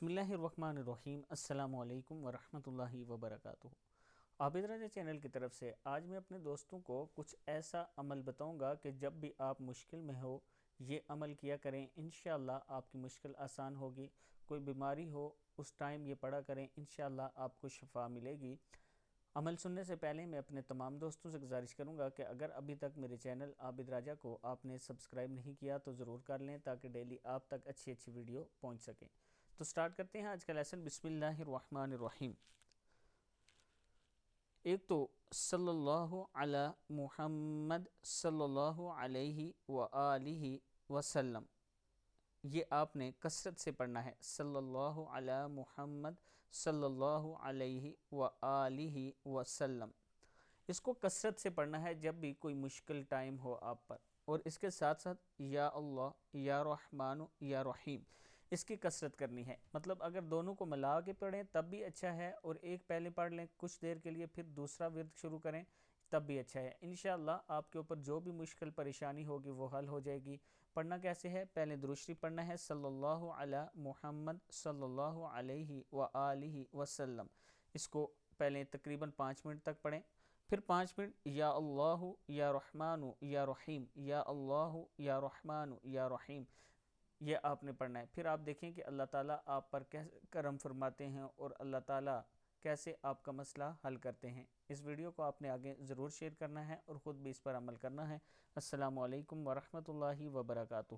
बिस्मिल्लाहिर्रहमानिर्रहीम। अस्सलाम वालेकुम वरहमतुल्लाहि वबरकातुहू। आबिद राजा चैनल की तरफ से आज मैं अपने दोस्तों को कुछ ऐसा अमल बताऊंगा कि जब भी आप मुश्किल में हो ये अमल किया करें, इंशाअल्लाह आपकी मुश्किल आसान होगी। कोई बीमारी हो उस टाइम ये पढ़ा करें, इंशाअल्लाह आपको शफा मिलेगी। अमल सुनने से पहले मैं अपने तमाम दोस्तों से गुजारिश करूंगा कि अगर अभी तक मेरे चैनल आबिद राजा को आपने सब्सक्राइब नहीं किया तो ज़रूर कर लें ताकि डेली आप तक अच्छी अच्छी वीडियो पहुंच सकें। तो स्टार्ट करते हैं आज का लेसन। बिस्मिल्लाहिर्रहमानिर्रहीम। एक तो सल्लल्लाहु अला मुहम्मद सल्लल्लाहु अलैहि व आलिहि वसल्लम, ये आपने कसरत से पढ़ना है। सल्लल्लाहु अला मुहम्मद सल्लल्लाहु अलैहि व आलिहि वसल्लम, इसको कसरत से पढ़ना है जब भी कोई मुश्किल टाइम हो आप पर। और इसके साथ साथ या अल्लाह या रहमान या रहीम, इसकी कसरत करनी है। मतलब अगर दोनों को मिला के पढ़ें तब भी अच्छा है, और एक पहले पढ़ लें कुछ देर के लिए फिर दूसरा विर्द शुरू करें तब भी अच्छा है। इंशाअल्लाह आपके ऊपर जो भी मुश्किल परेशानी होगी वो हल हो जाएगी। पढ़ना कैसे है, पहले दुरूद शरीफ पढ़ना है, सल्लल्लाहु अला मुहम्मद सल्लल्लाहु अलैहि व आलिहि वसल्लम। इसको पहले तकरीबन 5 मिनट तक पढ़ें, फिर 5 मिनट या अल्लाह या रहमान या रहीम, या अल्लाह या रहमान या रहीम, ये आपने पढ़ना है। फिर आप देखें कि अल्लाह ताला आप पर कैसे करम फरमाते हैं और अल्लाह ताला कैसे आपका मसला हल करते हैं। इस वीडियो को आपने आगे ज़रूर शेयर करना है और ख़ुद भी इस पर अमल करना है। अस्सलामु अलैकुम वरहमतुल्लाहि वबरकातुहू।